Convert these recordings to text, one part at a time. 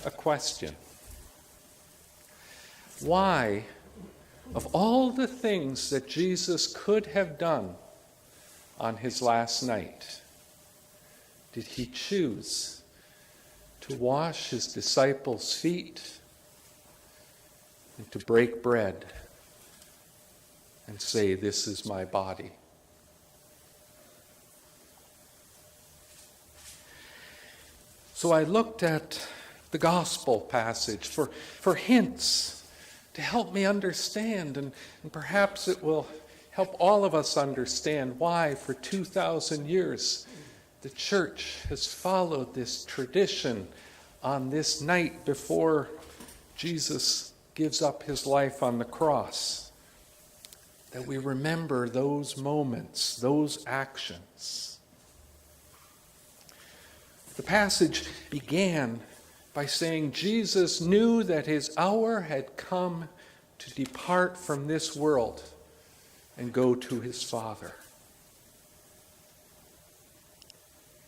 a question. Why, of all the things that Jesus could have done on his last night, did he choose to wash his disciples' feet and to break bread and say, "This is my body"? So I looked at the gospel passage for hints to help me understand, and perhaps it will help all of us understand why for 2,000 years the church has followed this tradition on this night before Jesus gives up his life on the cross, that we remember those moments, those actions. The passage began by saying Jesus knew that his hour had come to depart from this world and go to his Father.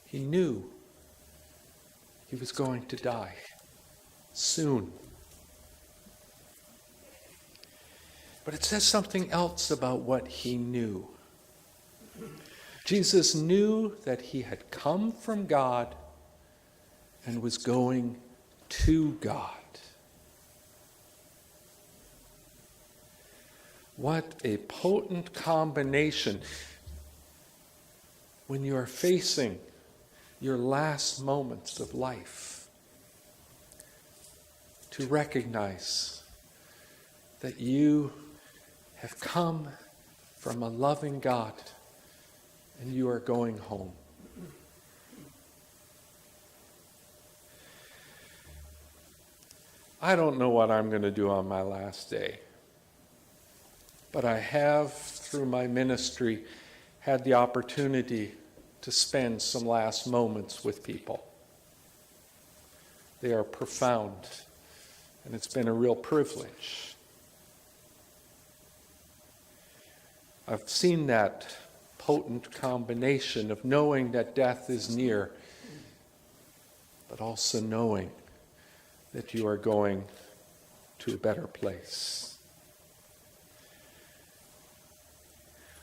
He knew he was going to die soon. But it says something else about what he knew. Jesus knew that he had come from God and was going to God. What a potent combination when you are facing your last moments of life, to recognize that you have come from a loving God and you are going home. I don't know what I'm going to do on my last day, but I have, through my ministry, had the opportunity to spend some last moments with people. They are profound, and it's been a real privilege. I've seen that potent combination of knowing that death is near, but also knowing that you are going to a better place.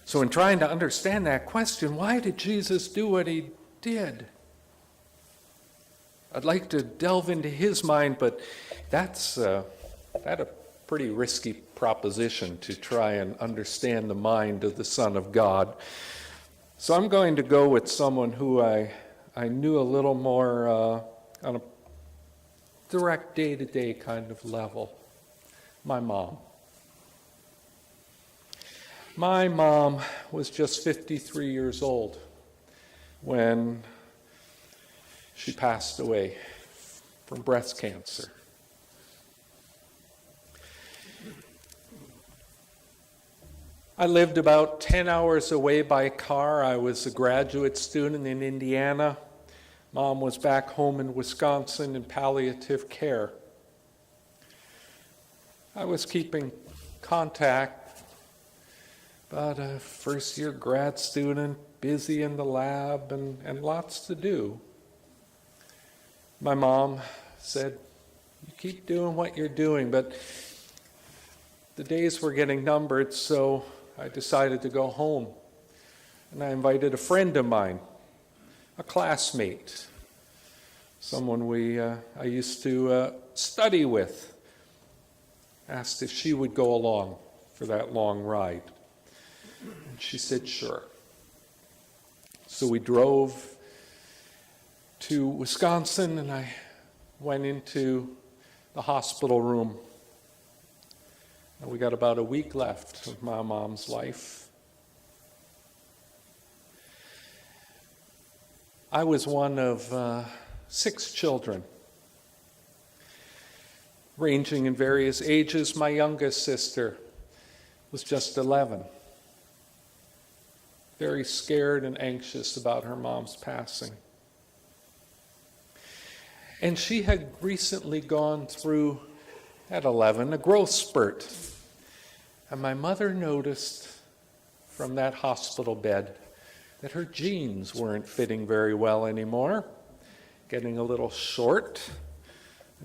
So in trying to understand that question, why did Jesus do what he did? I'd like to delve into his mind, but that's a pretty risky proposition to try and understand the mind of the Son of God. So I'm going to go with someone who I knew a little more on a direct day-to-day kind of level. My mom. My mom was just 53 years old when she passed away from breast cancer. I lived about 10 hours away by car. I was a graduate student in Indiana. Mom was back home in Wisconsin in palliative care. I was keeping contact, but a first-year grad student, busy in the lab and lots to do. My mom said, "You keep doing what you're doing," but the days were getting numbered, so I decided to go home. And I invited a friend of mine, a classmate, someone I used to study with, asked if she would go along for that long ride. And she said, sure. So we drove to Wisconsin, and I went into the hospital room. And we got about a week left of my mom's life. I was one of 6 children, ranging in various ages. My youngest sister was just 11, very scared and anxious about her mom's passing. And she had recently gone through, at 11, a growth spurt. And my mother noticed from that hospital bed that her jeans weren't fitting very well anymore, getting a little short,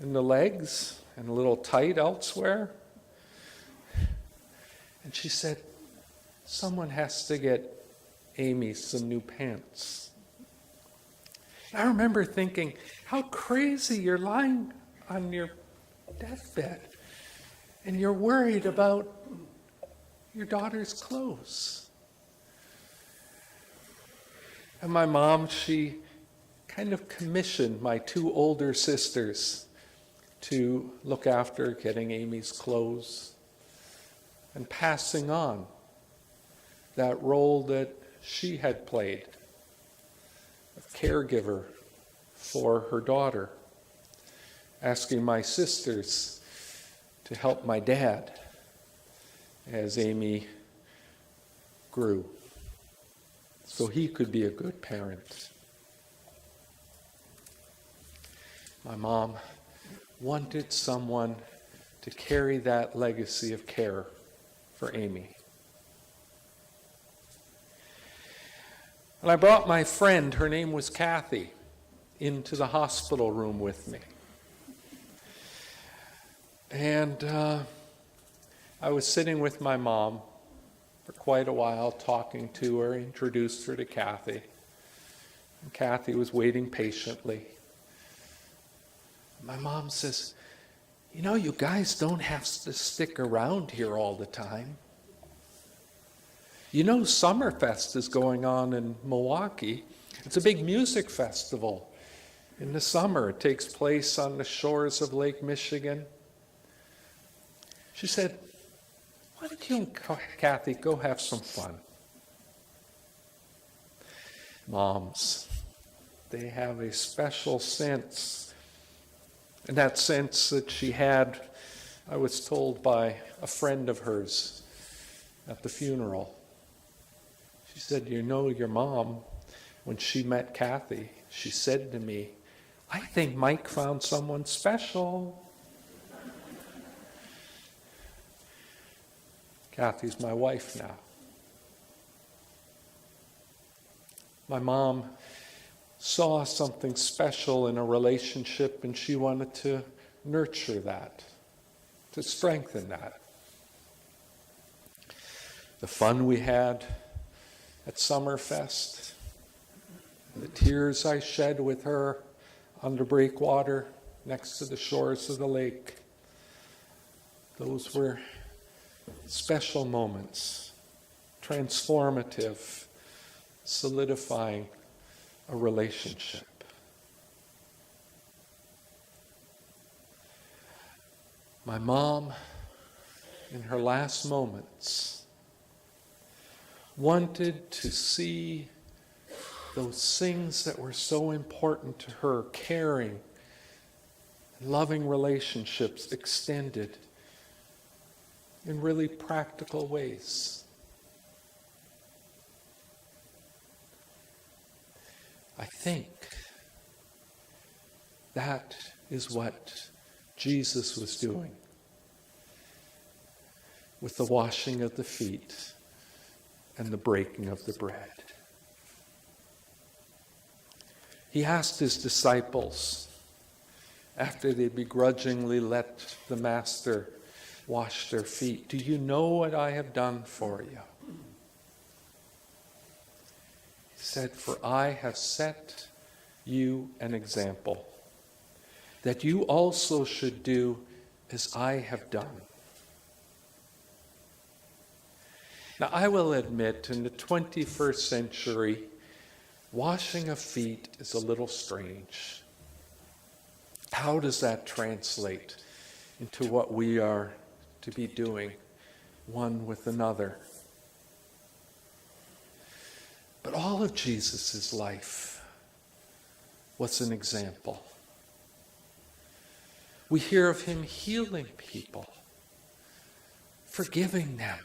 in the legs and a little tight elsewhere. And she said, someone has to get Amy some new pants. I remember thinking, how crazy, you're lying on your deathbed and you're worried about your daughter's clothes. And my mom, she kind of commissioned my two older sisters to look after getting Amy's clothes and passing on that role that she had played, a caregiver for her daughter, asking my sisters to help my dad as Amy grew, so he could be a good parent. My mom wanted someone to carry that legacy of care for Amy. And I brought my friend, her name was Kathy, into the hospital room with me. And I was sitting with my mom for quite a while, talking to her, introduced her to Kathy. And Kathy was waiting patiently. My mom says, you know, you guys don't have to stick around here all the time. You know, Summerfest is going on in Milwaukee. It's a big music festival in the summer. It takes place on the shores of Lake Michigan. She said, why don't you and Kathy go have some fun? Moms, they have a special sense. And that sense that she had, I was told by a friend of hers at the funeral. She said, you know, your mom, when she met Kathy, she said to me, I think Mike found someone special. Kathy's my wife now. My mom saw something special in a relationship, and she wanted to nurture that, to strengthen that. The fun we had at Summerfest, the tears I shed with her on the breakwater next to the shores of the lake, those were special moments, transformative, solidifying a relationship. My mom, in her last moments, wanted to see those things that were so important to her, caring, loving relationships extended in really practical ways. I think that is what Jesus was doing with the washing of the feet and the breaking of the bread. He asked his disciples, after they begrudgingly let the master wash their feet, do you know what I have done for you? He said, for I have set you an example, that you also should do as I have done. Now, I will admit, in the 21st century, washing of feet is a little strange. How does that translate into what we are to be doing one with another? But all of Jesus' life was an example. We hear of him healing people, forgiving them,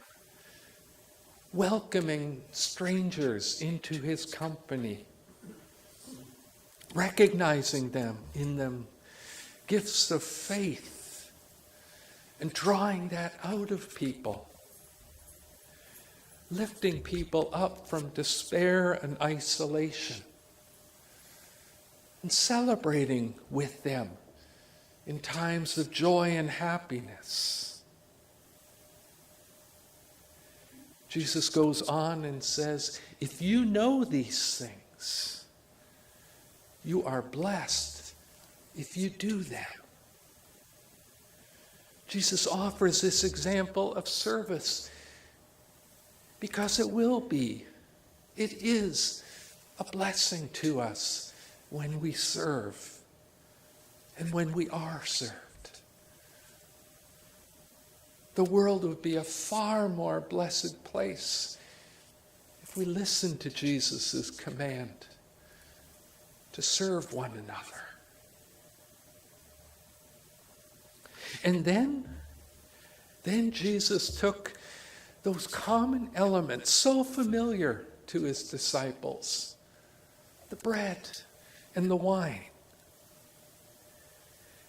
welcoming strangers into his company, recognizing them in them gifts of faith, and drawing that out of people, lifting people up from despair and isolation, and celebrating with them in times of joy and happiness. Jesus goes on and says, if you know these things, you are blessed if you do them. Jesus offers this example of service because it is a blessing to us when we serve and when we are served. The world would be a far more blessed place if we listened to Jesus' command to serve one another. And then Jesus took those common elements so familiar to his disciples, the bread and the wine.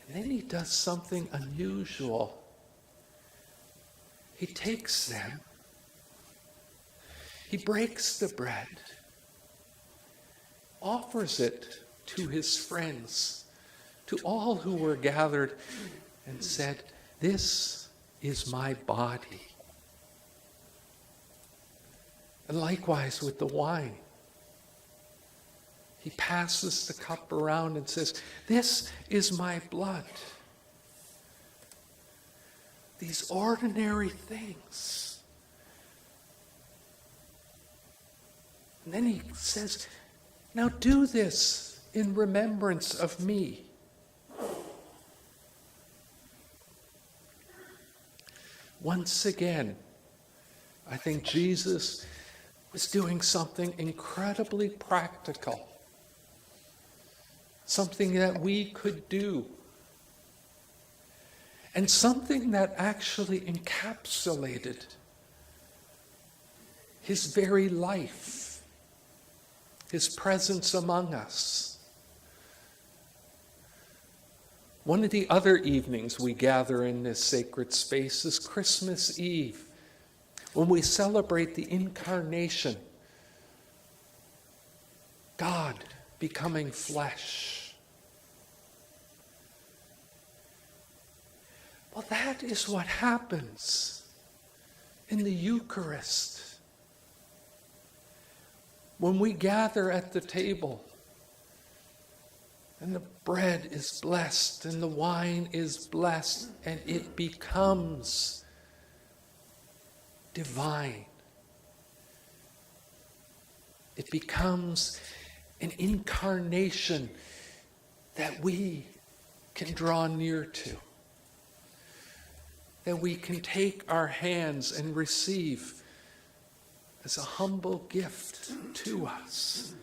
And then he does something unusual. He takes them, he breaks the bread, offers it to his friends, to all who were gathered, and said, "This is my body." And likewise with the wine. He passes the cup around and says, "This is my blood." These ordinary things. And then he says, "Now do this in remembrance of me." Once again, I think Jesus was doing something incredibly practical, something that we could do, and something that actually encapsulated his very life, his presence among us. One of the other evenings we gather in this sacred space is Christmas Eve, when we celebrate the incarnation, God becoming flesh. Well, that is what happens in the Eucharist. When we gather at the table, and the bread is blessed, and the wine is blessed, and it becomes divine. It becomes an incarnation that we can draw near to, that we can take our hands and receive as a humble gift to us,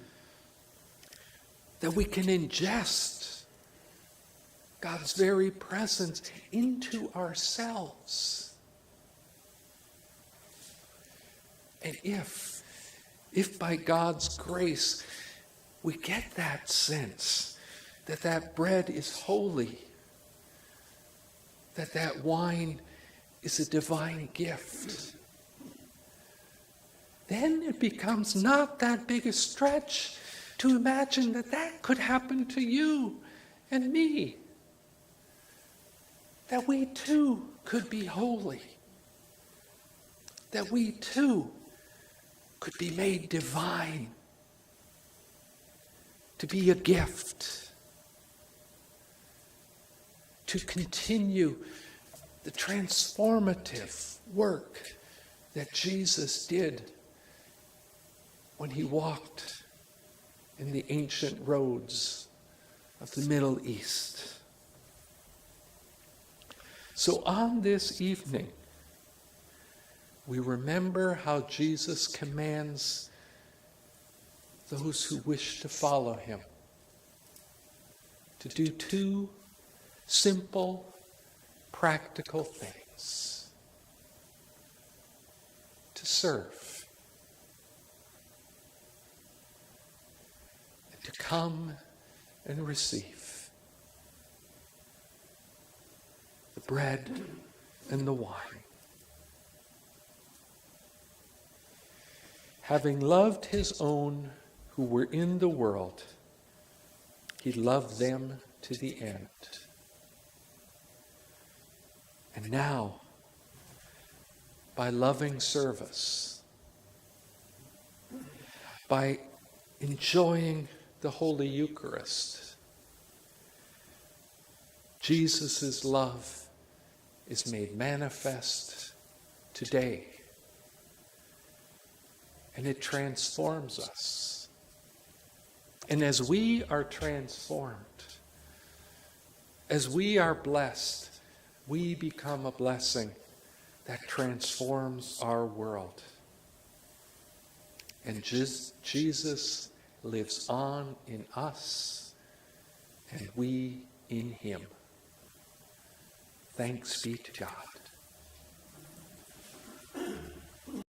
that we can ingest God's very presence into ourselves. And if by God's grace we get that sense that that bread is holy, that that wine is a divine gift, then it becomes not that big a stretch to imagine that that could happen to you and me, that we too could be holy, that we too could be made divine, to be a gift, to continue the transformative work that Jesus did when he walked in the ancient roads of the Middle East. So on this evening, we remember how Jesus commands those who wish to follow him to do two simple, practical things: to serve and to come and receive the bread and the wine. Having loved his own who were in the world, he loved them to the end. And now, by loving service, by enjoying the Holy Eucharist, Jesus' love is made manifest today. And it transforms us. And as we are transformed, as we are blessed, we become a blessing that transforms our world. And Jesus lives on in us, and we in him. Thanks be to God.